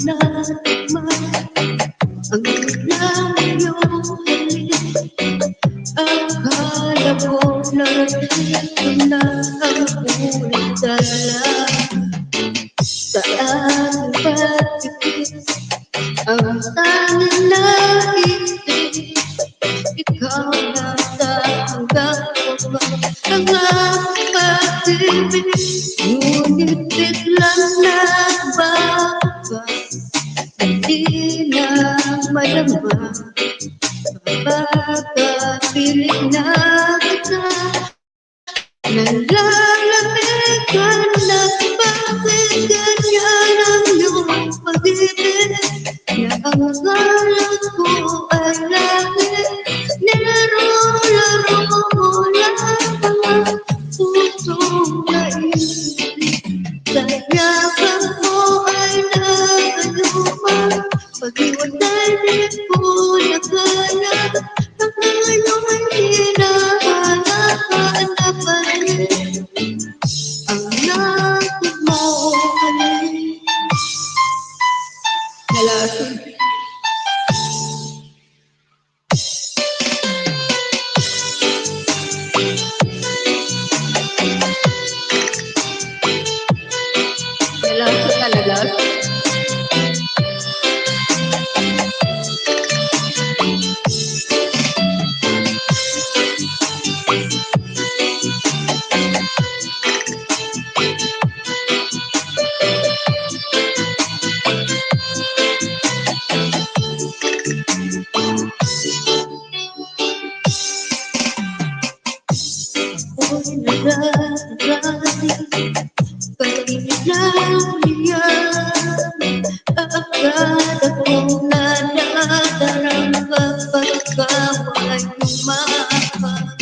natikman ang iyong halik. Akala ko na dito na ang ulit dala sa aking pagtitiis. Ang tanging naisip, ikaw na sa hanggang baba ang aking pag-ibig. Ngunit biglang nagbaba, hindi na malama. Pagkapiling na kita, nalalamig ka na. Bakit ganyan ang iyong pag-ibig? Na ang akala ko ay langit, nilaro-laro mo lang ang pusong naisip. Sa yakap mo ay nagayuma, pag-iwalay di ko naghanap. Ang ngayon ay hinahanap pa rin ang natin mo halik. Nalasin. Nalasin na nalasin. Pag-ibig lang niyan, akala ko na nadarama pagkawa'y lumapa.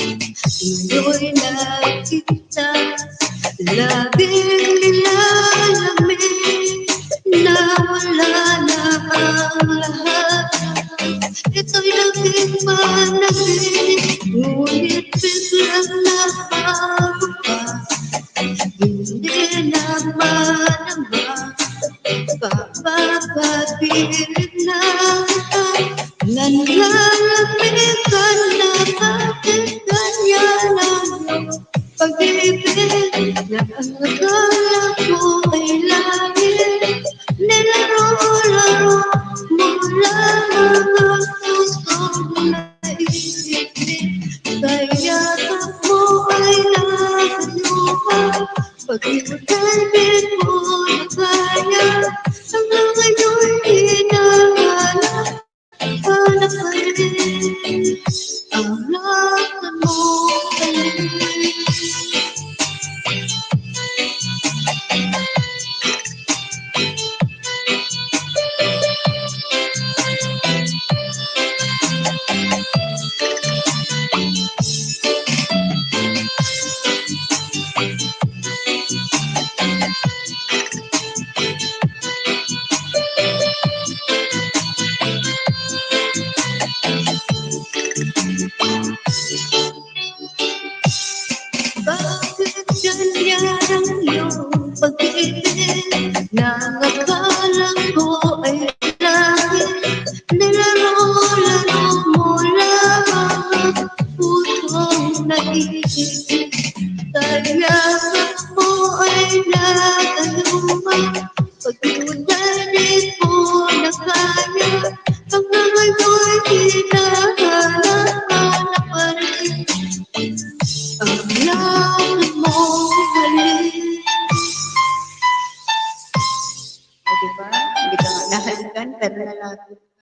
Ngayon'y nakita, labing nilalamig, na wala na ang lahat. Ito'y naging manahimik, ngunit biglang napababa. Hindi naman papapagpilit na kita, nanlalamig ka na. Bakit ganyan ang iyong pag-ibig? Na ang akala ko ay langit, nilaro-laro mo lang ang pusong naisip. Kaya mo ay nagayuma, pag-iwalay di ko nagaya. Hanggang ngayon'y hinahanap pa rin ang natin mo halik. Bakit ganyan ang iyong pag-ibig? Na akala ko ay langit, nilaro-laro mo lang ang pusong naisip. Kaya mo ay nagayuma, pag-iwalay di ko nagaya. Hanggang ngayon'y hinahanap pa rin ang natin mo halik. O diba? Hindi ka nga nahalikan, pero nalapit.